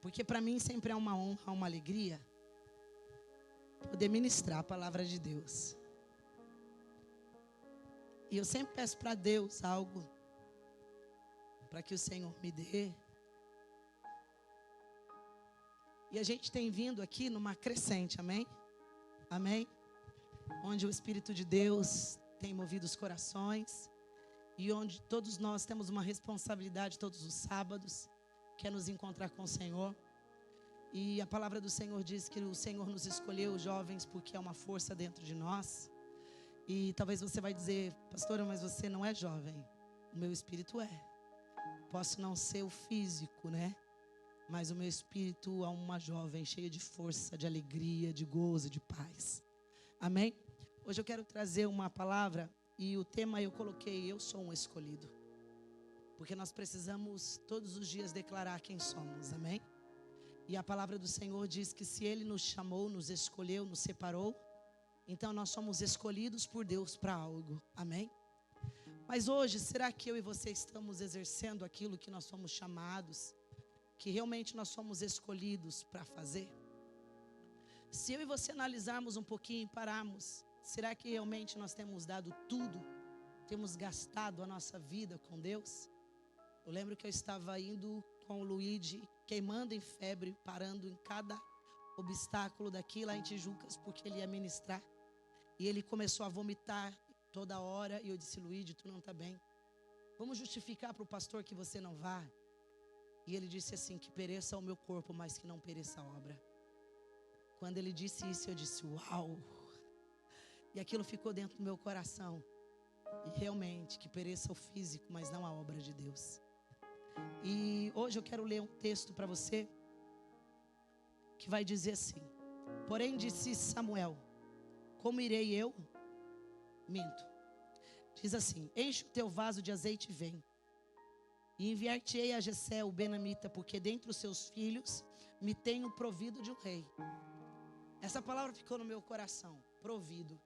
Porque para mim sempre é uma honra, uma alegria poder ministrar a palavra de Deus. E eu sempre peço para Deus algo, para que o Senhor me dê. E a gente tem vindo aqui numa crescente, amém? Amém? Onde o Espírito de Deus tem movido os corações. E onde todos nós temos uma responsabilidade todos os sábados, que é nos encontrar com o Senhor. E a palavra do Senhor diz que o Senhor nos escolheu, jovens, porque é uma força dentro de nós. E talvez você vai dizer, pastora, mas você não é jovem. O meu espírito é. Posso não ser o físico, né? Mas o meu espírito é uma jovem cheia de força, de alegria, de gozo, de paz. Amém? Hoje eu quero trazer uma palavra e o tema eu coloquei, eu sou um escolhido. Porque nós precisamos todos os dias declarar quem somos, amém? E a palavra do Senhor diz que se Ele nos chamou, nos escolheu, nos separou, então nós somos escolhidos por Deus para algo, amém? Mas hoje, será que eu e você estamos exercendo aquilo que nós somos chamados, que realmente nós somos escolhidos para fazer? Se eu e você analisarmos um pouquinho e pararmos, será que realmente nós temos dado tudo? Temos gastado a nossa vida com Deus? Eu lembro que eu estava indo com o Luigi, queimando em febre, parando em cada obstáculo daqui lá em Tijucas, porque ele ia ministrar. E ele começou a vomitar toda hora. E eu disse, Luigi, tu não está bem. Vamos justificar para o pastor que você não vá. E ele disse assim, que pereça o meu corpo, mas que não pereça a obra. Quando ele disse isso, eu disse, uau. E aquilo ficou dentro do meu coração. E realmente, que pereça o físico, mas não a obra de Deus. E hoje eu quero ler um texto para você, que vai dizer assim, porém disse Samuel, como irei eu? Minto. Diz assim, enche o teu vaso de azeite e vem. E enviar-te-ei a Jessé, o benamita, porque dentre os seus filhos me tenho provido de um rei. Essa palavra ficou no meu coração, provido.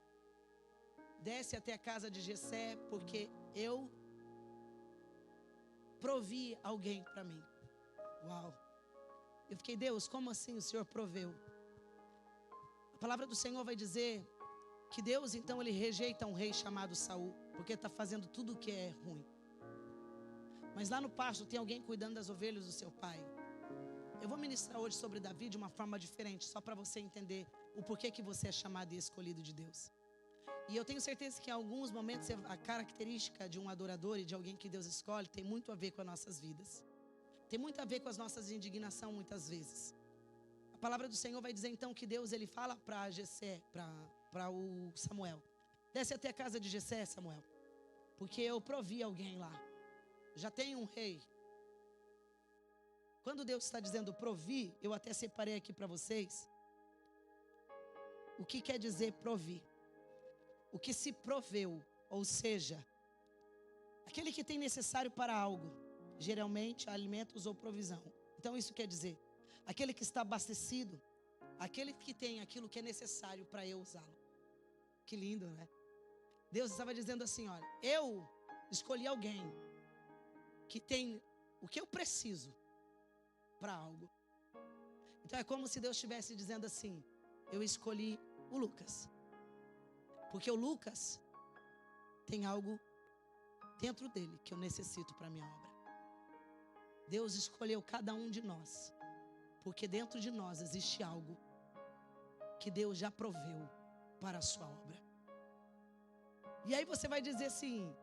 Desce até a casa de Jessé, porque eu provi alguém para mim. Uau. Eu fiquei, Deus, como assim o Senhor proveu? A palavra do Senhor vai dizer que Deus, então, ele rejeita um rei chamado Saul, porque está fazendo tudo o que é ruim. Mas lá no pasto tem alguém cuidando das ovelhas do seu pai. Eu vou ministrar hoje sobre Davi de uma forma diferente, só para você entender o porquê que você é chamado e escolhido de Deus. E eu tenho certeza que em alguns momentos a característica de um adorador e de alguém que Deus escolhe tem muito a ver com as nossas vidas. Tem muito a ver com as nossas indignações muitas vezes. A palavra do Senhor vai dizer então que Deus ele fala para Jessé, para o Samuel. Desce até a casa de Jessé, Samuel, porque eu provi alguém lá. Já tem um rei. Quando Deus está dizendo provi, eu até separei aqui para vocês o que quer dizer provi. O que se proveu, ou seja, aquele que tem necessário para algo, geralmente alimentos ou provisão. Então isso quer dizer, aquele que está abastecido, aquele que tem aquilo que é necessário para eu usá-lo. Que lindo, né? Deus estava dizendo assim, olha, eu escolhi alguém que tem o que eu preciso para algo. Então é como se Deus estivesse dizendo assim, eu escolhi o Lucas. Porque o Lucas tem algo dentro dele que eu necessito para a minha obra. Deus escolheu cada um de nós, porque dentro de nós existe algo que Deus já proveu para a sua obra. E aí você vai dizer assim,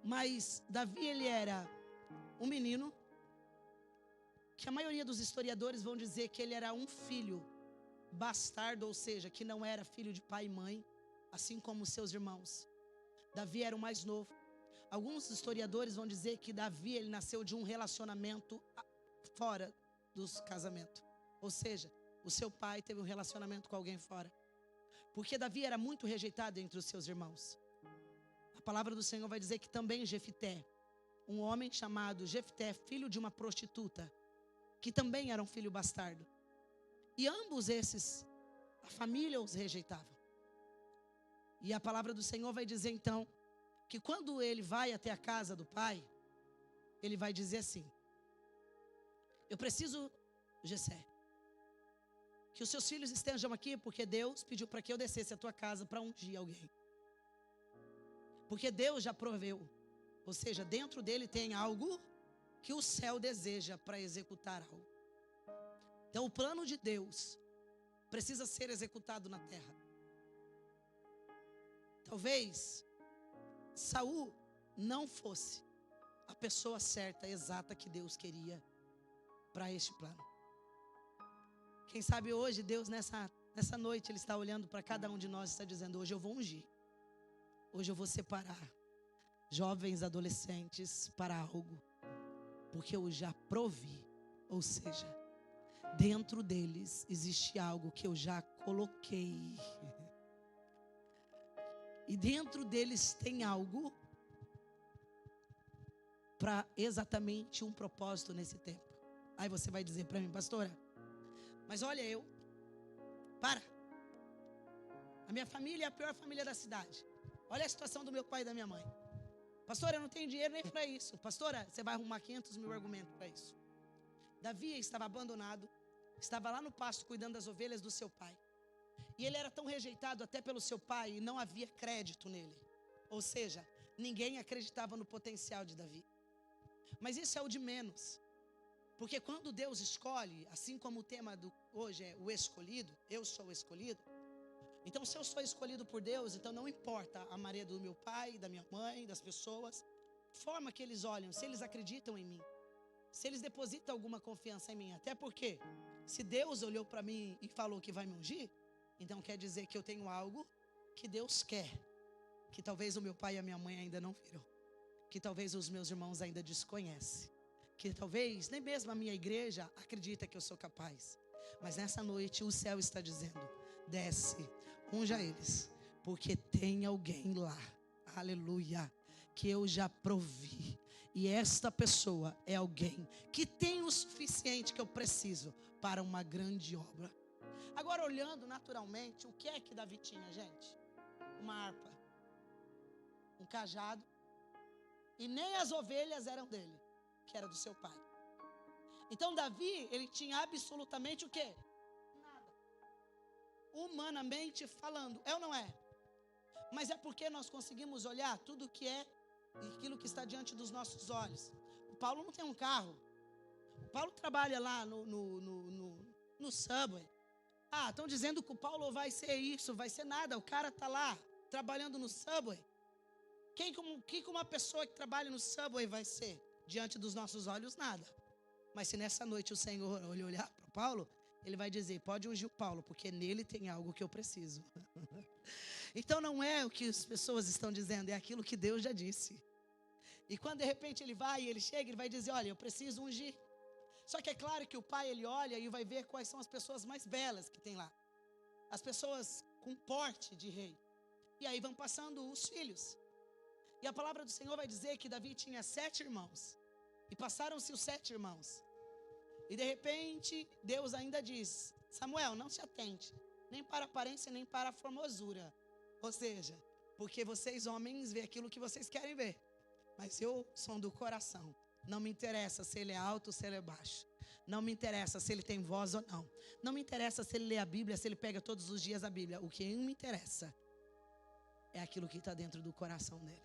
mas Davi ele era um menino, que a maioria dos historiadores vão dizer que ele era um filho bastardo, ou seja, que não era filho de pai e mãe, assim como seus irmãos. Davi era o mais novo. Alguns historiadores vão dizer que Davi ele nasceu de um relacionamento fora dos casamentos. Ou seja, o seu pai teve um relacionamento com alguém fora. Porque Davi era muito rejeitado entre os seus irmãos. A palavra do Senhor vai dizer que também Jefité, um homem chamado Jefité, filho de uma prostituta, que também era um filho bastardo. E ambos esses, a família os rejeitava. E a palavra do Senhor vai dizer então, que quando ele vai até a casa do pai, ele vai dizer assim, Eu preciso, Jessé, que os seus filhos estejam aqui, porque Deus pediu para que eu descesse a tua casa para ungir alguém. Porque Deus já proveu. Ou seja, dentro dele tem algo que o céu deseja para executar algo. Então o plano de Deus precisa ser executado na terra. Talvez Saul não fosse a pessoa certa, exata que Deus queria para este plano. Quem sabe hoje Deus nessa noite Ele está olhando para cada um de nós e está dizendo: hoje eu vou ungir. Hoje eu vou separar jovens, adolescentes para algo, porque eu já provi. Ou seja, dentro deles existe algo que eu já coloquei. E dentro deles tem algo para exatamente um propósito nesse tempo. Aí você vai dizer para mim: pastora, mas olha, a minha família é a pior família da cidade. Olha a situação do meu pai e da minha mãe. Pastora, eu não tenho dinheiro nem para isso. Pastora, você vai arrumar 500 mil argumentos para isso. Davi estava abandonado, estava lá no pasto cuidando das ovelhas do seu pai. E ele era tão rejeitado até pelo seu pai e não havia crédito nele. Ou seja, ninguém acreditava no potencial de Davi. Mas isso é o de menos. Porque quando Deus escolhe, assim como o tema hoje é o escolhido, eu sou o escolhido. Então se eu sou escolhido por Deus, então não importa a maré do meu pai, da minha mãe, das pessoas, forma que eles olham, se eles acreditam em mim, se eles depositam alguma confiança em mim. Até porque se Deus olhou para mim e falou que vai me ungir, então quer dizer que eu tenho algo que Deus quer, que talvez o meu pai e a minha mãe ainda não viram, que talvez os meus irmãos ainda desconhecem, que talvez nem mesmo a minha igreja acredita que eu sou capaz. Mas nessa noite o céu está dizendo: desce, unja eles, porque tem alguém lá, aleluia, que eu já provi. E esta pessoa é alguém que tem o suficiente que eu preciso para uma grande obra. Agora, olhando naturalmente, o que é que Davi tinha, gente? Uma harpa, um cajado, e nem as ovelhas eram dele, que era do seu pai. Então Davi, ele tinha absolutamente o quê? Nada. Humanamente falando, é ou não é? Mas é porque nós conseguimos olhar tudo que é aquilo que está diante dos nossos olhos. O Paulo não tem um carro. O Paulo trabalha lá no Subway. Ah, estão dizendo que o Paulo vai ser isso, vai ser nada. O cara está lá trabalhando no Subway. Que uma pessoa que trabalha no Subway vai ser? Diante dos nossos olhos, nada. Mas se nessa noite o Senhor olhar para Paulo, Ele vai dizer: pode ungir o Paulo, porque nele tem algo que eu preciso. Então não é o que as pessoas estão dizendo, é aquilo que Deus já disse. E quando de repente ele vai e ele chega, ele vai dizer: olha, eu preciso ungir. Só que é claro que o pai, ele olha e vai ver quais são as pessoas mais belas que tem lá. As pessoas com porte de rei. E aí vão passando os filhos. E a palavra do Senhor vai dizer que Davi tinha 7 irmãos. E passaram-se os 7 irmãos. E de repente, Deus ainda diz: Samuel, não se atente, nem para a aparência, nem para a formosura. Ou seja, porque vocês homens veem aquilo que vocês querem ver. Mas eu sou do coração. Não me interessa se ele é alto ou se ele é baixo. Não me interessa se ele tem voz ou não. Não me interessa se ele lê a Bíblia, se ele pega todos os dias a Bíblia. O que me interessa é aquilo que está dentro do coração dele.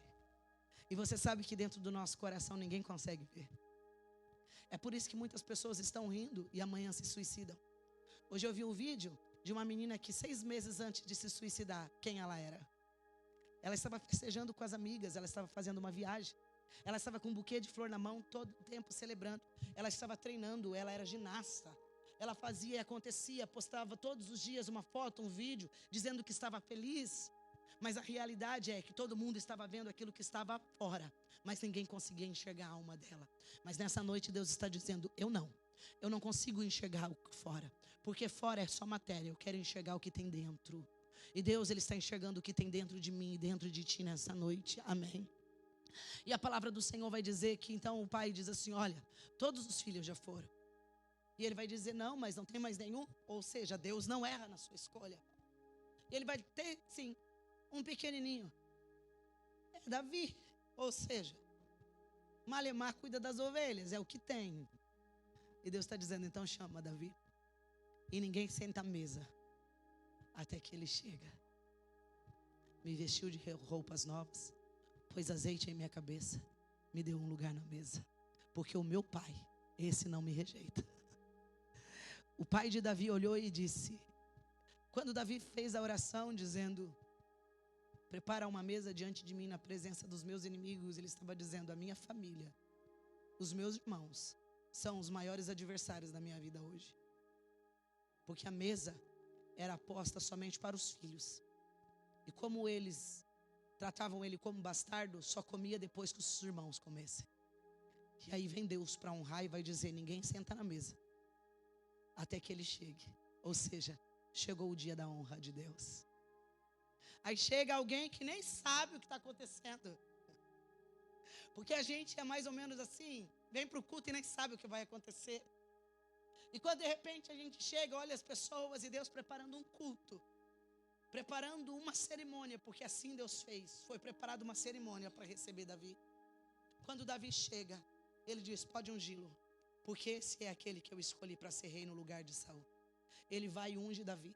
E você sabe que dentro do nosso coração ninguém consegue ver. É por isso que muitas pessoas estão rindo e amanhã se suicidam. Hoje eu vi um vídeo de uma menina que 6 meses antes de se suicidar, quem ela era? Ela estava festejando com as amigas, ela estava fazendo uma viagem. Ela estava com um buquê de flor na mão, todo o tempo celebrando. Ela estava treinando, ela era ginasta. Ela fazia e acontecia, postava todos os dias uma foto, um vídeo, dizendo que estava feliz. Mas a realidade é que todo mundo estava vendo aquilo que estava fora, mas ninguém conseguia enxergar a alma dela. Mas nessa noite Deus está dizendo: eu não consigo enxergar o que fora, porque fora é só matéria, eu quero enxergar o que tem dentro. E Deus, Ele está enxergando o que tem dentro de mim e dentro de ti nessa noite, amém. E a palavra do Senhor vai dizer que então o pai diz assim: olha, todos os filhos já foram. E ele vai dizer: não, mas não tem mais nenhum. Ou seja, Deus não erra na sua escolha. E ele vai ter, sim, um pequenininho. É Davi. Ou seja, Malemar cuida das ovelhas, é o que tem. E Deus está dizendo, então chama Davi. E ninguém senta à mesa até que ele chega. Me vestiu de roupas novas, pôs azeite em minha cabeça, me deu um lugar na mesa. Porque o meu pai, esse não me rejeita. O pai de Davi olhou e disse, quando Davi fez a oração dizendo, prepara uma mesa diante de mim na presença dos meus inimigos, ele estava dizendo, a minha família, os meus irmãos, são os maiores adversários da minha vida hoje. Porque a mesa era posta somente para os filhos. E como eles tratavam ele como bastardo, só comia depois que os irmãos comessem. E aí vem Deus para honrar e vai dizer, ninguém senta na mesa até que ele chegue. Ou seja, chegou o dia da honra de Deus. Aí chega alguém que nem sabe o que está acontecendo. Porque a gente é mais ou menos assim, vem para o culto e nem sabe o que vai acontecer. E quando de repente a gente chega, olha as pessoas e Deus preparando um culto, preparando uma cerimônia, porque assim Deus fez. Foi preparada uma cerimônia para receber Davi. Quando Davi chega, ele diz, pode ungí-lo, porque esse é aquele que eu escolhi para ser rei no lugar de Saul. Ele vai e unge Davi.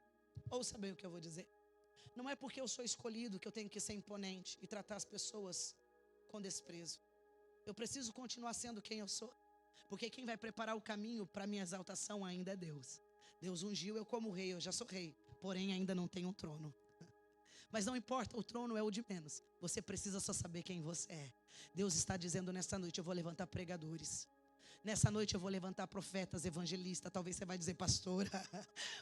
Ouça bem o que eu vou dizer. Não é porque eu sou escolhido que eu tenho que ser imponente e tratar as pessoas com desprezo. Eu preciso continuar sendo quem eu sou. Porque quem vai preparar o caminho para minha exaltação ainda é Deus. Deus ungiu eu como rei, eu já sou rei. Porém ainda não tenho um trono. Mas não importa, o trono é o de menos. Você precisa só saber quem você é. Deus está dizendo nesta noite, eu vou levantar pregadores. Nessa noite eu vou levantar profetas, evangelistas. Talvez você vai dizer, pastora,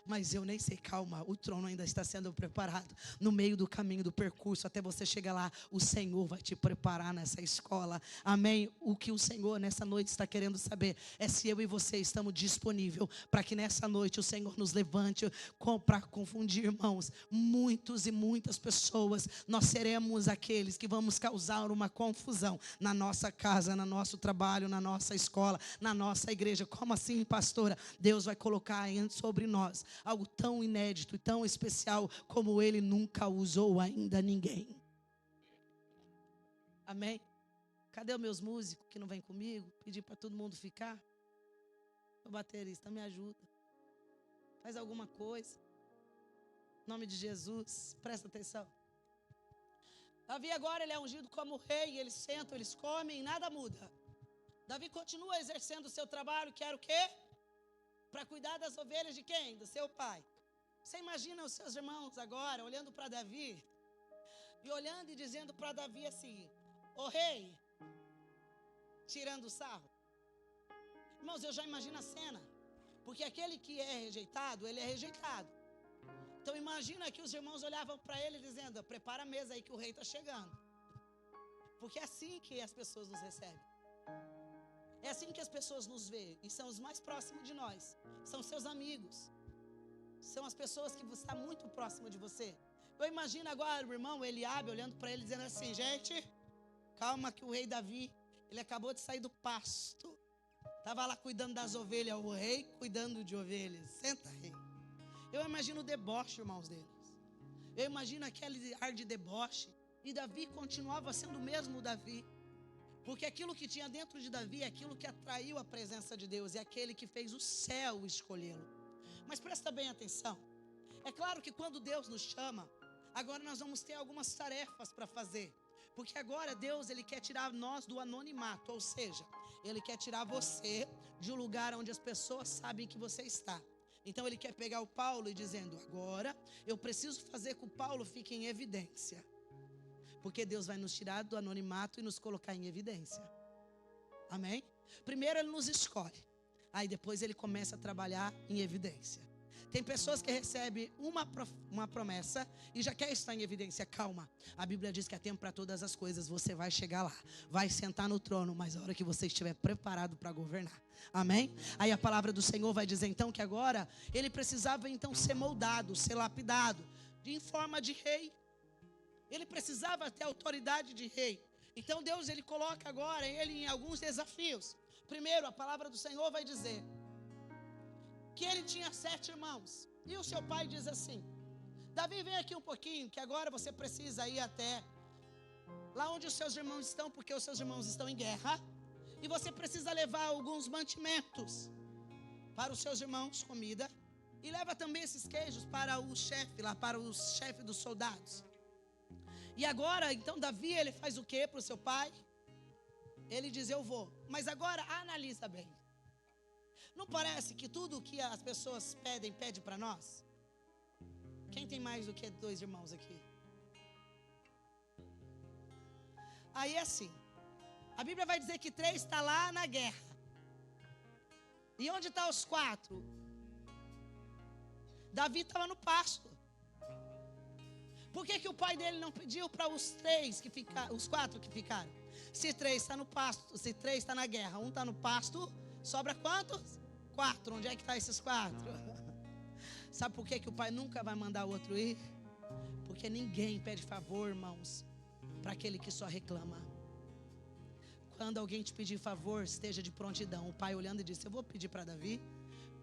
mas eu nem sei, calma, o trono ainda está sendo preparado. No meio do caminho, do percurso, até você chegar lá, o Senhor vai te preparar nessa escola. Amém? O que o Senhor nessa noite está querendo saber é se eu e você estamos disponíveis para que nessa noite o Senhor nos levante para confundir, irmãos, muitos e muitas pessoas. Nós seremos aqueles que vamos causar uma confusão na nossa casa, no nosso trabalho, na nossa escola, na nossa igreja. Como assim, pastora? Deus vai colocar sobre nós algo tão inédito e tão especial como Ele nunca usou ainda ninguém. Amém? Cadê os meus músicos que não vêm comigo? Pedir para todo mundo ficar? O baterista, me ajuda. Faz alguma coisa. Em nome de Jesus, presta atenção. Davi agora ele é ungido como rei, eles sentam, eles comem e nada muda. Davi continua exercendo o seu trabalho, que era o quê? Para cuidar das ovelhas de quem? Do seu pai. Você imagina os seus irmãos agora, olhando para Davi, e olhando e dizendo para Davi assim, ô rei, tirando sarro. Irmãos, eu já imagino a cena, porque aquele que é rejeitado, ele é rejeitado. Então imagina que os irmãos olhavam para ele dizendo, prepara a mesa aí que o rei está chegando. Porque é assim que as pessoas nos recebem. É assim que as pessoas nos veem, e são os mais próximos de nós, são seus amigos, são as pessoas que estão muito próximas de você. Eu imagino agora o irmão Eliabe olhando para ele dizendo assim, gente, calma que o rei Davi, ele acabou de sair do pasto, estava lá cuidando das ovelhas, o rei cuidando de ovelhas, senta rei. Eu imagino o deboche, irmãos, deles, eu imagino aquele ar de deboche, e Davi continuava sendo o mesmo Davi. Porque aquilo que tinha dentro de Davi é aquilo que atraiu a presença de Deus. É aquele que fez o céu escolhê-lo. Mas presta bem atenção. É claro que quando Deus nos chama, agora nós vamos ter algumas tarefas para fazer. Porque agora Deus, Ele quer tirar nós do anonimato. Ou seja, Ele quer tirar você de um lugar onde as pessoas sabem que você está. Então Ele quer pegar o Paulo e dizendo, agora eu preciso fazer que o Paulo fique em evidência. Porque Deus vai nos tirar do anonimato e nos colocar em evidência. Amém? Primeiro Ele nos escolhe. Aí depois Ele começa a trabalhar em evidência. Tem pessoas que recebem uma promessa e já quer estar em evidência. Calma, a Bíblia diz que há tempo para todas as coisas. Você vai chegar lá, vai sentar no trono, mas a hora que você estiver preparado para governar. Amém? Aí a palavra do Senhor vai dizer então que agora ele precisava então ser moldado, ser lapidado em forma de rei. Ele precisava ter autoridade de rei. Então Deus, Ele coloca agora ele em alguns desafios. Primeiro, a palavra do Senhor vai dizer que ele tinha 7 irmãos. E o seu pai diz assim, Davi, vem aqui um pouquinho, que agora você precisa ir até lá onde os seus irmãos estão, porque os seus irmãos estão em guerra. E você precisa levar alguns mantimentos. para os seus irmãos comida. E leva também esses queijos para o chefe, lá para o chefe dos soldados. E agora, então, Davi, ele faz o quê para o seu pai? Ele diz, eu vou. Mas agora, analisa bem. Não parece que tudo que as pessoas pedem, pede para nós? Quem tem mais do que 2 irmãos aqui? Aí é assim. A Bíblia vai dizer que 3 está lá na guerra. E onde estão os 4? Davi estava no pasto. Por que o pai dele não pediu para os 4 que ficaram? Se 3 está no pasto, se 3 está na guerra, 1 está no pasto, sobra quantos? 4. Onde é que está esses 4? Sabe por que o pai nunca vai mandar o outro ir? Porque ninguém pede favor, irmãos, para aquele que só reclama. Quando alguém te pedir favor, esteja de prontidão. O pai olhando e disse, eu vou pedir para Davi,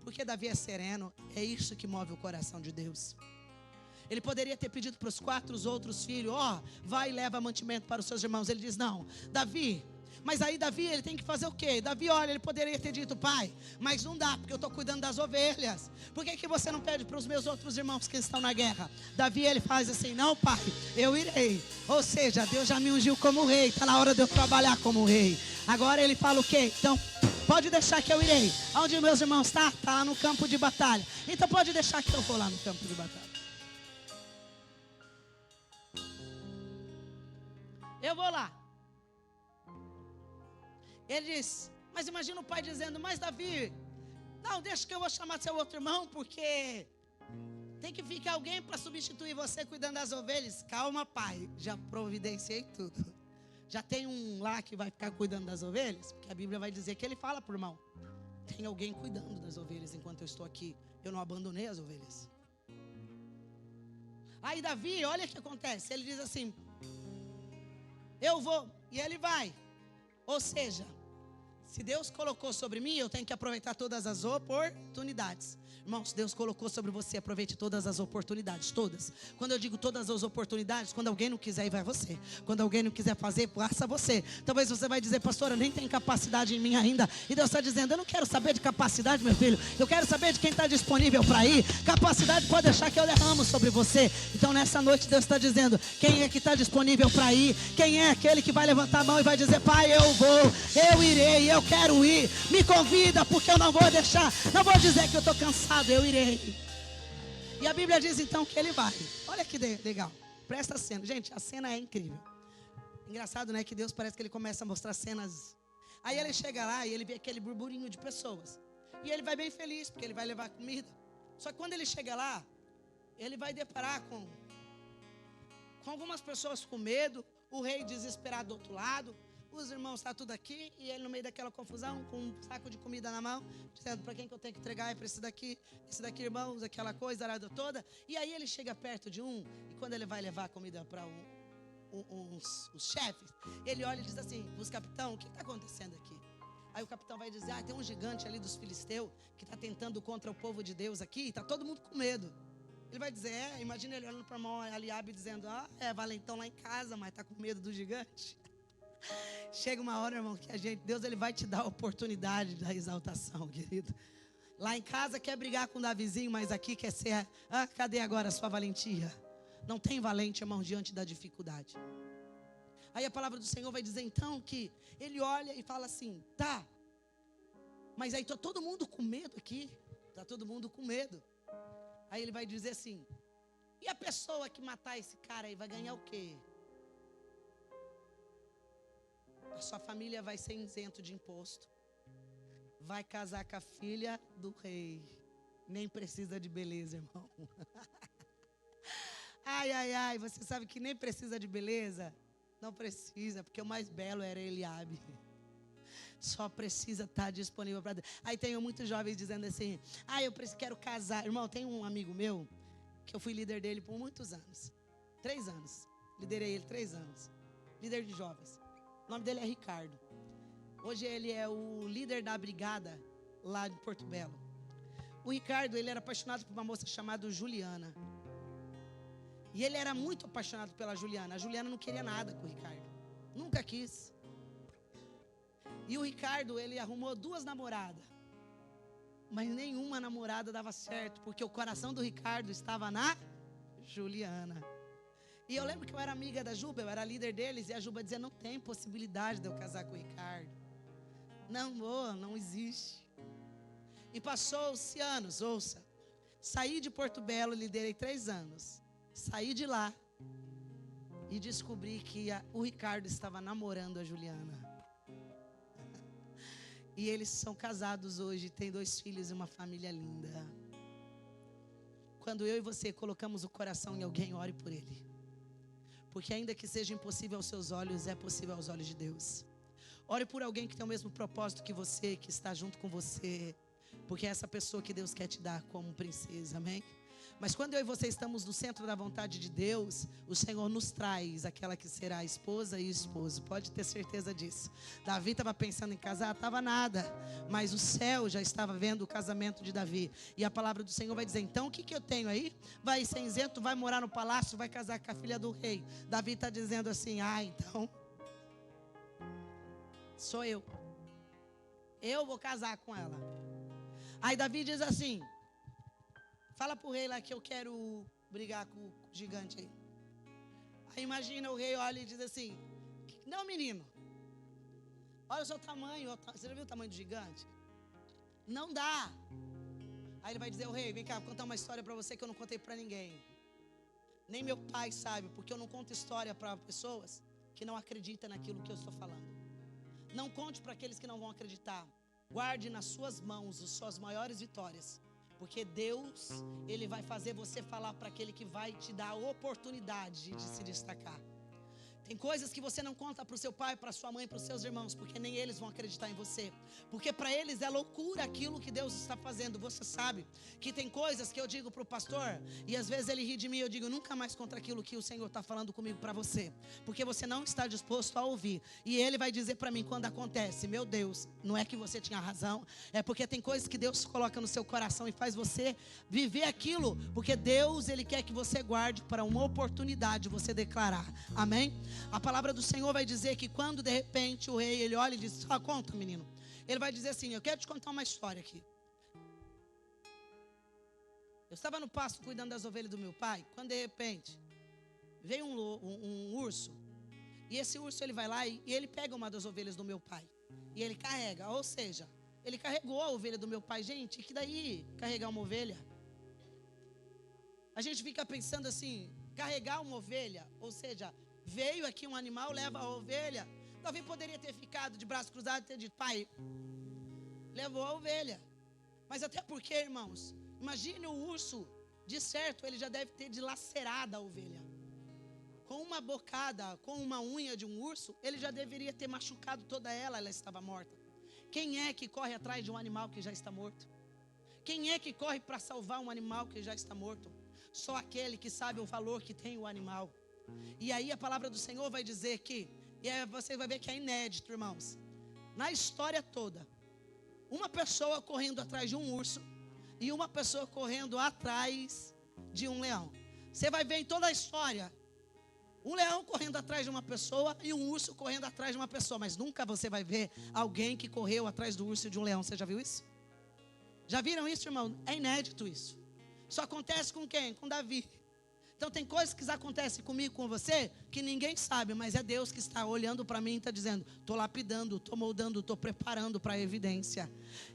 porque Davi é sereno. É isso que move o coração de Deus. Ele poderia ter pedido para os 4 outros filhos, vai e leva mantimento para os seus irmãos. Ele diz, não, Davi. Mas aí Davi, ele tem que fazer o quê? Davi, olha, ele poderia ter dito, pai, mas não dá, porque eu estou cuidando das ovelhas. Por que você não pede para os meus outros irmãos que estão na guerra? Davi, ele faz assim, não, pai, eu irei. Ou seja, Deus já me ungiu como rei, está na hora de eu trabalhar como rei. Agora ele fala o quê? Então, pode deixar que eu irei. Onde meus irmãos estão? Está lá no campo de batalha. Então pode deixar que eu vou lá no campo de batalha. Eu vou lá. Ele diz, mas imagina o pai dizendo, mas Davi, não, deixa que eu vou chamar seu outro irmão, porque tem que ficar alguém para substituir você cuidando das ovelhas. Calma, pai, já providenciei tudo. Já tem um lá que vai ficar cuidando das ovelhas, porque a Bíblia vai dizer que ele fala para o irmão, tem alguém cuidando das ovelhas enquanto eu estou aqui. Eu não abandonei as ovelhas. Aí Davi, olha o que acontece, ele diz assim, eu vou, e ele vai. Ou seja, se Deus colocou sobre mim, eu tenho que aproveitar todas as oportunidades. Irmãos, Deus colocou sobre você, aproveite todas as oportunidades, todas. Quando eu digo todas as oportunidades, quando alguém não quiser ir, vai você. Quando alguém não quiser fazer, faça você. Talvez você vai dizer, pastora, nem tem capacidade em mim ainda. E Deus está dizendo, eu não quero saber de capacidade, meu filho. Eu quero saber de quem está disponível para ir. Capacidade pode deixar que eu derramo sobre você. Então nessa noite Deus está dizendo, quem é que está disponível para ir? Quem é aquele que vai levantar a mão e vai dizer, pai, eu vou, eu irei, eu quero ir. Me convida, porque eu não vou deixar. Não vou dizer que eu estou cansado. Eu irei. E a Bíblia diz então que ele vai. Olha que legal. Presta a cena. Gente, a cena é incrível. Engraçado, né? Que Deus parece que ele começa a mostrar cenas. Aí ele chega lá e ele vê aquele burburinho de pessoas. E ele vai bem feliz, porque ele vai levar comida. Só que quando ele chega lá, ele vai deparar com algumas pessoas com medo. O rei desesperado do outro lado. Os irmãos estão tudo aqui, e ele no meio daquela confusão, com um saco de comida na mão, dizendo para quem que eu tenho que entregar, é para esse daqui, irmãos, aquela coisa arada toda. E aí ele chega perto de um, e quando ele vai levar a comida para os chefes, ele olha e diz assim, os capitão, o que está acontecendo aqui? Aí o capitão vai dizer, tem um gigante ali dos filisteus, que está tentando contra o povo de Deus aqui, e está todo mundo com medo. Ele vai dizer, imagina ele olhando para a mão Eliabe dizendo, valentão lá em casa, mas está com medo do gigante. Chega uma hora, irmão, que Deus ele vai te dar a oportunidade da exaltação, querido. Lá em casa quer brigar com o Davizinho, mas aqui quer ser, cadê agora a sua valentia? Não tem valente, irmão, diante da dificuldade. Aí a palavra do Senhor vai dizer então que ele olha e fala assim, tá, mas aí está todo mundo com medo aqui, está todo mundo com medo. Aí ele vai dizer assim, e a pessoa que matar esse cara aí vai ganhar o quê? A sua família vai ser isento de imposto. Vai casar com a filha do rei. Nem precisa de beleza, irmão. Ai, você sabe que nem precisa de beleza? Não precisa, porque o mais belo era Eliabe. Só precisa estar disponível para Deus. Aí tem muitos jovens dizendo assim, eu quero casar. Irmão, tem um amigo meu, que eu fui líder dele por muitos anos. 3 anos. Liderei ele 3 anos. Líder de jovens. O nome dele é Ricardo. Hoje ele é o líder da brigada lá de Porto Belo. O Ricardo, ele era apaixonado por uma moça chamada Juliana. E ele era muito apaixonado pela Juliana. A Juliana não queria nada com o Ricardo. Nunca quis. E o Ricardo, ele arrumou 2 namoradas. Mas nenhuma namorada dava certo, porque o coração do Ricardo estava na Juliana. E eu lembro que eu era amiga da Juba, eu era líder deles, e a Juba dizia, não tem possibilidade de eu casar com o Ricardo. Não existe. E passou-se anos, ouça. Saí de Porto Belo, liderei 3 anos. Saí de lá e descobri que o Ricardo estava namorando a Juliana. E eles são casados hoje, têm 2 filhos e uma família linda. Quando eu e você colocamos o coração em alguém, ore por ele. Porque ainda que seja impossível aos seus olhos, é possível aos olhos de Deus. Ore por alguém que tem o mesmo propósito que você, que está junto com você. Porque é essa pessoa que Deus quer te dar como princesa, amém? Mas quando eu e você estamos no centro da vontade de Deus, o Senhor nos traz aquela que será a esposa e o esposo. Pode ter certeza disso. Davi estava pensando em casar? Estava nada. Mas o céu já estava vendo o casamento de Davi. E a palavra do Senhor vai dizer, então o que eu tenho aí? Vai ser isento, vai morar no palácio, vai casar com a filha do rei. Davi está dizendo assim, então sou eu. Eu vou casar com ela. Aí Davi diz assim, fala pro rei lá que eu quero brigar com o gigante aí. Aí imagina o rei olha e diz assim, não menino, olha o seu tamanho, você já viu o tamanho do gigante? Não dá. Aí ele vai dizer, o rei, vem cá, vou contar uma história para você que eu não contei para ninguém. Nem meu pai sabe, porque eu não conto história para pessoas que não acreditam naquilo que eu estou falando. Não conte para aqueles que não vão acreditar. Guarde nas suas mãos as suas maiores vitórias. Porque Deus, Ele vai fazer você falar para aquele que vai te dar a oportunidade de se destacar. Tem coisas que você não conta para o seu pai, para sua mãe, para os seus irmãos, porque nem eles vão acreditar em você. Porque para eles é loucura aquilo que Deus está fazendo. Você sabe que tem coisas que eu digo para o pastor, e às vezes ele ri de mim, eu digo nunca mais contra aquilo que o Senhor está falando comigo para você. Porque você não está disposto a ouvir. E Ele vai dizer para mim quando acontece, meu Deus, não é que você tinha razão, é porque tem coisas que Deus coloca no seu coração e faz você viver aquilo. Porque Deus, Ele quer que você guarde para uma oportunidade você declarar. Amém? A palavra do Senhor vai dizer que quando de repente o rei, ele olha e diz, conta menino. Ele vai dizer assim, eu quero te contar uma história aqui. Eu estava no pasto cuidando das ovelhas do meu pai, quando de repente veio um urso. E esse urso ele vai lá e ele pega uma das ovelhas do meu pai. E ele carrega, ou seja, ele carregou a ovelha do meu pai. Gente, que daí carregar uma ovelha? A gente fica pensando assim, carregar uma ovelha, ou seja, veio aqui um animal, leva a ovelha. Davi poderia ter ficado de braço cruzado e ter dito, pai, levou a ovelha. Mas até porque, irmãos, imagine o urso, de certo, ele já deve ter dilacerado a ovelha. Com uma bocada, com uma unha de um urso, ele já deveria ter machucado toda ela estava morta. Quem é que corre atrás de um animal que já está morto? Quem é que corre para salvar um animal que já está morto? Só aquele que sabe o valor que tem o animal. E aí a palavra do Senhor vai dizer que, e aí você vai ver que é inédito, irmãos. Na história toda, uma pessoa correndo atrás de um urso e uma pessoa correndo atrás de um leão. Você vai ver em toda a história, um leão correndo atrás de uma pessoa e um urso correndo atrás de uma pessoa. Mas nunca você vai ver alguém que correu atrás do urso e de um leão. Você já viu isso? Já viram isso, irmão? É inédito isso. Só acontece com quem? Com Davi. Então tem coisas que acontecem comigo, com você, que ninguém sabe, mas é Deus que está olhando para mim e está dizendo, estou lapidando, estou moldando, estou preparando para a evidência.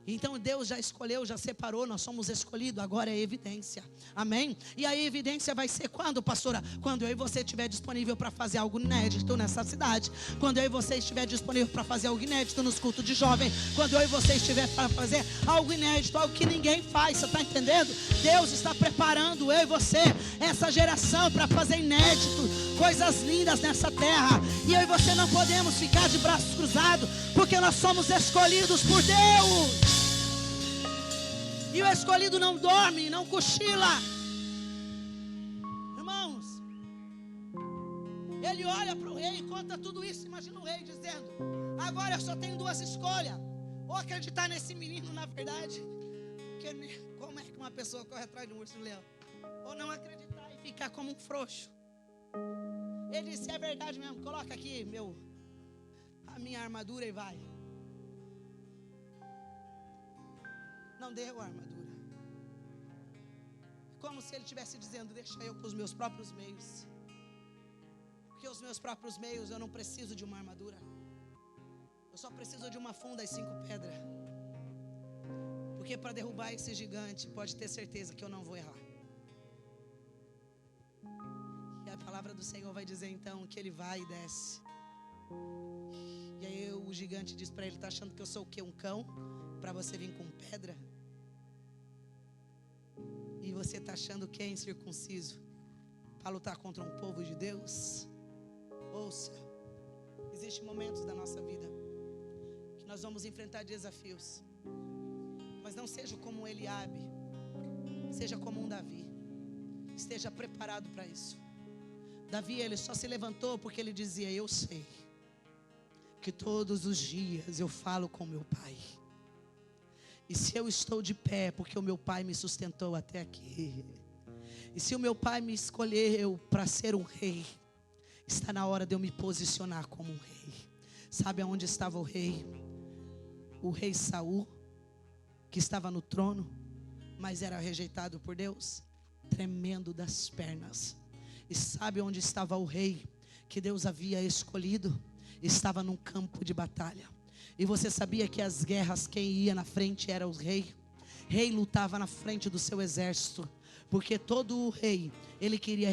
Então Deus já escolheu, já separou, nós somos escolhidos, agora é evidência. Amém? E a evidência vai ser quando, pastora? Quando eu e você estiver disponível para fazer algo inédito nessa cidade. Quando eu e você estiver disponível para fazer algo inédito nos cultos de jovem. Quando eu e você estiver para fazer algo inédito, algo que ninguém faz, você está entendendo? Deus está preparando eu e você, essa geração, para fazer inédito, coisas lindas nessa terra. E eu e você não podemos ficar de braços cruzados, porque nós somos escolhidos por Deus. E o escolhido não dorme, não cochila. Irmãos, ele olha para o rei e conta tudo isso. Imagina o rei dizendo, agora eu só tenho 2 escolhas: ou acreditar nesse menino na verdade, porque como é que uma pessoa corre atrás de um urso e um leão? Ou não acreditar e ficar como um frouxo. Ele disse, é verdade mesmo, coloca aqui a minha armadura e vai. não deu a armadura. É como se ele estivesse dizendo: deixa eu com os meus próprios meios. Porque os meus próprios meios eu não preciso de uma armadura. Eu só preciso de uma funda e 5 pedras. Porque para derrubar esse gigante, pode ter certeza que eu não vou errar. E a palavra do Senhor vai dizer então que ele vai e desce. E aí o gigante diz para ele: está achando que eu sou o quê? Um cão? Para você vir com pedra? E você está achando que é incircunciso para lutar contra um povo de Deus? Ouça, existem momentos da nossa vida que nós vamos enfrentar desafios, mas não seja como Eliabe, seja como um Davi. Esteja preparado para isso. Davi, ele só se levantou porque ele dizia: eu sei que todos os dias eu falo com meu pai, e se eu estou de pé, porque o meu pai me sustentou até aqui, e se o meu pai me escolheu para ser um rei, está na hora de eu me posicionar como um rei. Sabe aonde estava o rei? O rei Saul, que estava no trono, mas era rejeitado por Deus, tremendo das pernas. E sabe onde estava o rei que Deus havia escolhido? Estava num campo de batalha. E você sabia que as guerras, quem ia na frente era o rei? Rei lutava na frente do seu exército, porque todo o rei, ele queria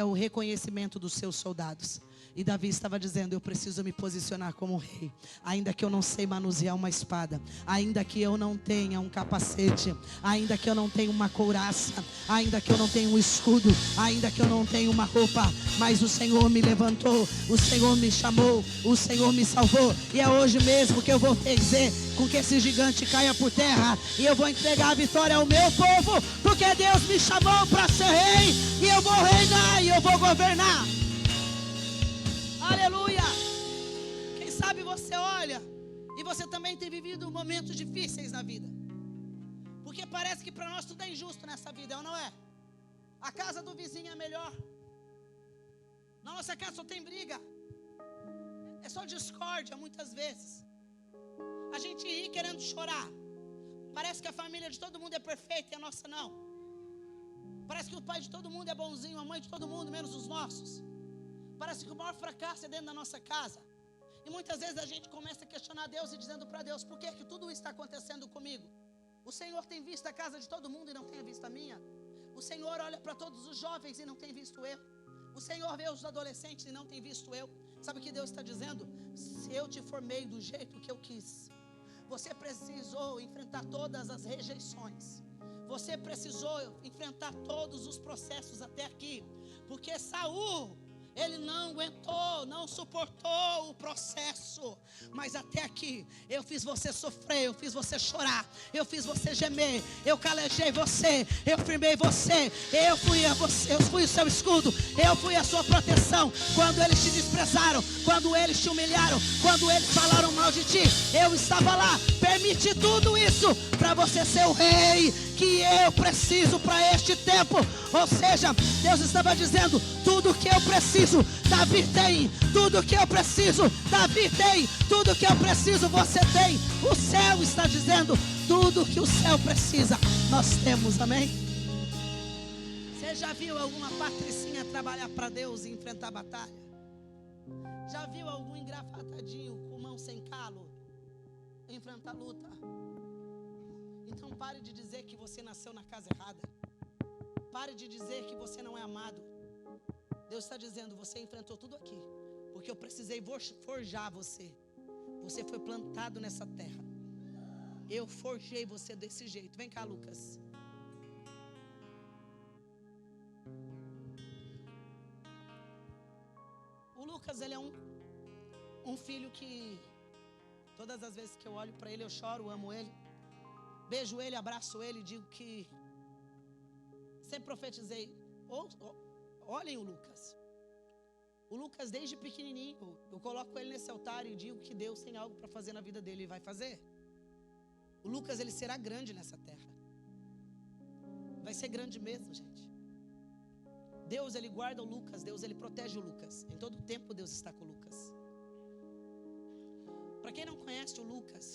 o reconhecimento dos seus soldados. E Davi estava dizendo: eu preciso me posicionar como rei, ainda que eu não sei manusear uma espada, ainda que eu não tenha um capacete, ainda que eu não tenha uma couraça, ainda que eu não tenha um escudo, ainda que eu não tenha uma roupa, mas o Senhor me levantou, o Senhor me chamou, o Senhor me salvou, e é hoje mesmo que eu vou fazer com que esse gigante caia por terra, e eu vou entregar a vitória ao meu povo, porque Deus me chamou para ser rei, e eu vou reinar e eu vou governar. Aleluia! Quem sabe você olha e você também tem vivido momentos difíceis na vida, porque parece que para nós tudo é injusto nessa vida, ou não é? A casa do vizinho é melhor, na nossa casa só tem briga, é só discórdia muitas vezes. A gente ri querendo chorar, parece que a família de todo mundo é perfeita e a nossa não. Parece que o pai de todo mundo é bonzinho, a mãe de todo mundo menos os nossos. Parece que o maior fracasso é dentro da nossa casa. E muitas vezes a gente começa a questionar Deus e dizendo para Deus: por que tudo isso está acontecendo comigo? O Senhor tem visto a casa de todo mundo e não tem visto a minha. O Senhor olha para todos os jovens e não tem visto eu. O Senhor vê os adolescentes e não tem visto eu. Sabe o que Deus está dizendo? Se eu te formei do jeito que eu quis, você precisou enfrentar todas as rejeições, você precisou enfrentar todos os processos até aqui, porque Saul, ele não aguentou, não suportou o processo. Mas até aqui, eu fiz você sofrer, eu fiz você chorar, eu fiz você gemer, eu calejei você, eu firmei você, eu fui o seu escudo, eu fui a sua proteção. Quando eles te desprezaram, quando eles te humilharam, quando eles falaram mal de ti, eu estava lá. Permiti tudo isso para você ser o rei que eu preciso para este tempo. Ou seja, Deus estava dizendo: tudo que eu preciso, Davi tem. Tudo que eu preciso, Davi tem. Tudo que eu preciso, você tem. O céu está dizendo: tudo que o céu precisa, nós temos, amém? Você já viu alguma patricinha trabalhar para Deus e enfrentar batalha? Já viu algum engravatadinho com mão sem calo enfrentar luta? Então pare de dizer que você nasceu na casa errada. Pare de dizer que você não é amado. Deus está dizendo: você enfrentou tudo aqui, porque eu precisei forjar você. Você foi plantado nessa terra. Eu forjei você desse jeito. Vem cá, Lucas. O Lucas, ele é um filho que todas as vezes que eu olho para ele, eu choro, amo ele. Beijo ele, abraço ele, digo que sempre profetizei. Olhem o Lucas. O Lucas, desde pequenininho, eu coloco ele nesse altar e digo que Deus tem algo para fazer na vida dele e vai fazer. O Lucas, ele será grande nessa terra. Vai ser grande mesmo, gente. Deus, ele guarda o Lucas. Deus, ele protege o Lucas. Em todo tempo Deus está com o Lucas. Para quem não conhece o Lucas,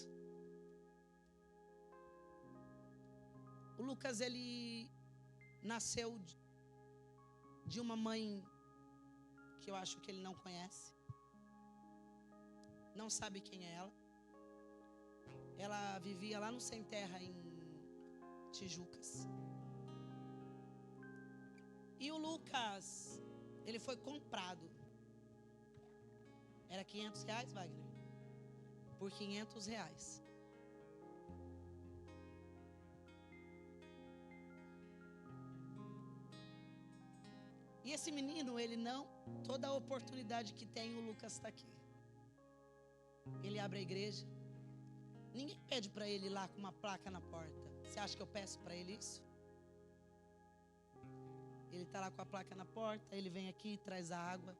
O Lucas, ele nasceu de uma mãe que eu acho que ele não conhece. Não sabe quem é ela. Ela vivia lá no Sem Terra, em Tijucas. E o Lucas, ele foi comprado. Era R$500, Wagner? Por R$500. E esse menino, ele não, toda a oportunidade que tem, o Lucas está aqui. Ele abre a igreja. Ninguém pede para ele ir lá com uma placa na porta. Você acha que eu peço para ele isso? Ele está lá com a placa na porta, ele vem aqui, traz a água.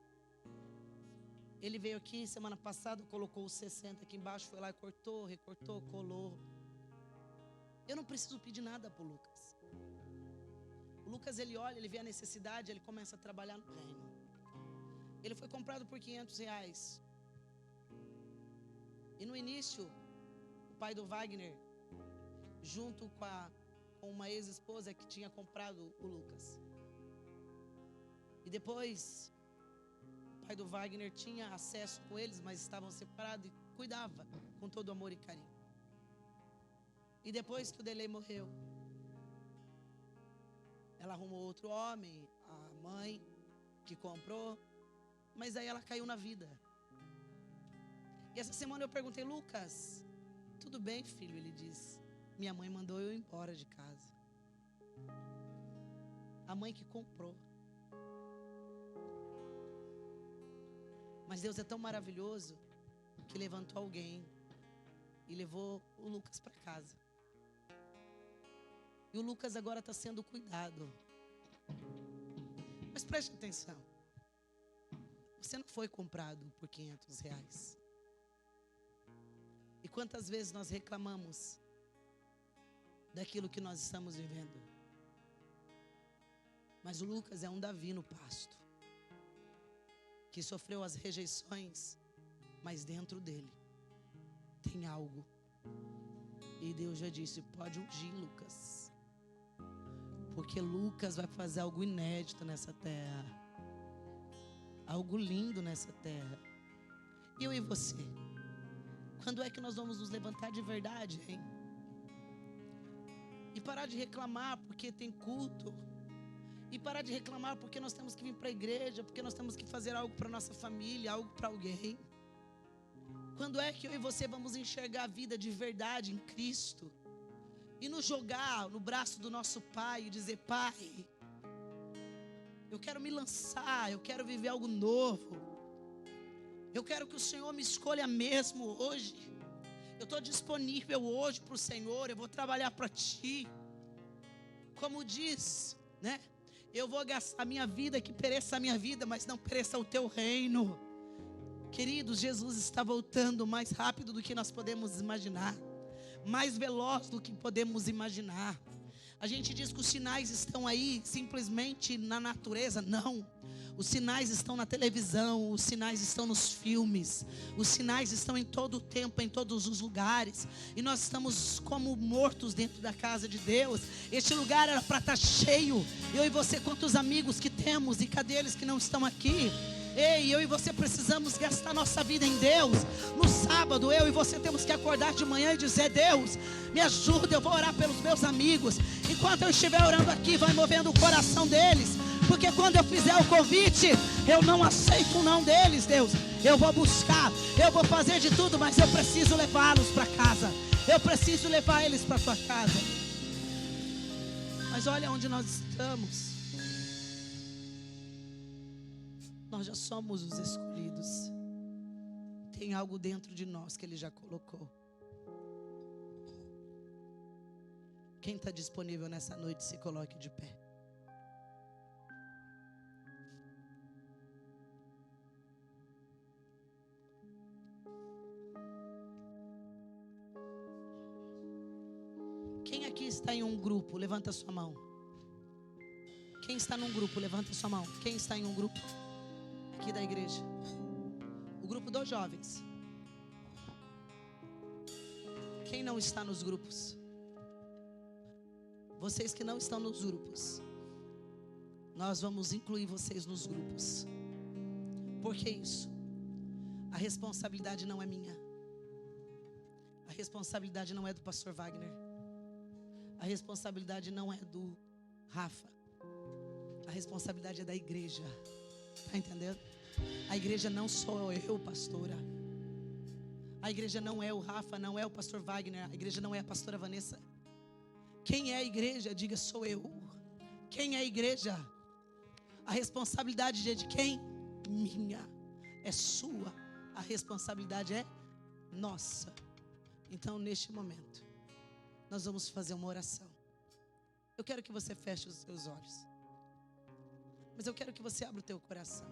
Ele veio aqui semana passada, colocou os 60 aqui embaixo, foi lá e cortou, recortou, colou. Eu não preciso pedir nada para o Lucas. O Lucas, ele olha, ele vê a necessidade, ele começa a trabalhar no reino. Ele foi comprado por R$500. E no início, o pai do Wagner, junto com uma ex-esposa que tinha comprado o Lucas. E depois, o pai do Wagner tinha acesso com eles, mas estavam separados e cuidava com todo amor e carinho. E depois que o Delei morreu, ela arrumou outro homem, a mãe que comprou, mas aí ela caiu na vida. E essa semana eu perguntei, Lucas, tudo bem, filho? Ele disse, minha mãe mandou eu ir embora de casa. A mãe que comprou. Mas Deus é tão maravilhoso que levantou alguém e levou o Lucas para casa. E o Lucas agora está sendo cuidado. Mas preste atenção. Você não foi comprado por R$500. E quantas vezes nós reclamamos daquilo que nós estamos vivendo? Mas o Lucas é um Davi no pasto, que sofreu as rejeições, mas dentro dele tem algo. E Deus já disse, pode ungir Lucas. Porque Lucas vai fazer algo inédito nessa terra. Algo lindo nessa terra. Eu e você. Quando é que nós vamos nos levantar de verdade, hein? E parar de reclamar porque tem culto. E parar de reclamar porque nós temos que vir para a igreja, porque nós temos que fazer algo para nossa família, algo para alguém. Quando é que eu e você vamos enxergar a vida de verdade em Cristo? E nos jogar no braço do nosso Pai e dizer, Pai, eu quero me lançar, eu quero viver algo novo. Eu quero que o Senhor me escolha mesmo hoje. Eu estou disponível hoje para o Senhor, eu vou trabalhar para Ti. Como diz, né? Eu vou gastar a minha vida, que pereça a minha vida, mas não pereça o Teu reino. Queridos, Jesus está voltando mais rápido do que nós podemos imaginar. Mais veloz do que podemos imaginar. A gente diz que os sinais estão aí simplesmente na natureza. Não. Os sinais estão na televisão, os sinais estão nos filmes, os sinais estão em todo o tempo, em todos os lugares. E nós estamos como mortos dentro da casa de Deus. Este lugar era para estar cheio. Eu e você, quantos amigos que temos, e cadê eles que não estão aqui? Ei, eu e você precisamos gastar nossa vida em Deus. No sábado, eu e você temos que acordar de manhã e dizer, Deus, me ajuda, eu vou orar pelos meus amigos. Enquanto eu estiver orando aqui, vai movendo o coração deles. Porque quando eu fizer o convite, eu não aceito o não deles, Deus. Eu vou buscar, eu vou fazer de tudo, mas eu preciso levá-los para casa. Eu preciso levar eles para tua casa. Mas olha onde nós estamos. Nós já somos os escolhidos. Tem algo dentro de nós que Ele já colocou. Quem está disponível nessa noite, se coloque de pé. Quem aqui está em um grupo, levanta sua mão. Quem está num grupo, levanta sua mão. Quem está em um grupo aqui da igreja? O grupo dos jovens. Quem não está nos grupos? Vocês que não estão nos grupos, nós vamos incluir vocês nos grupos. Por que isso? A responsabilidade não é minha. A responsabilidade não é do pastor Wagner. A responsabilidade não é do Rafa. A responsabilidade é da igreja. Está entendendo? A igreja não sou eu, pastora. A igreja não é o Rafa, não é o pastor Wagner. A igreja não é a pastora Vanessa. Quem é a igreja? Diga, sou eu. Quem é a igreja? A responsabilidade é de quem? Minha. É sua. A responsabilidade é nossa. Então, neste momento, nós vamos fazer uma oração. Eu quero que você feche os seus olhos. Mas eu quero que você abra o teu coração.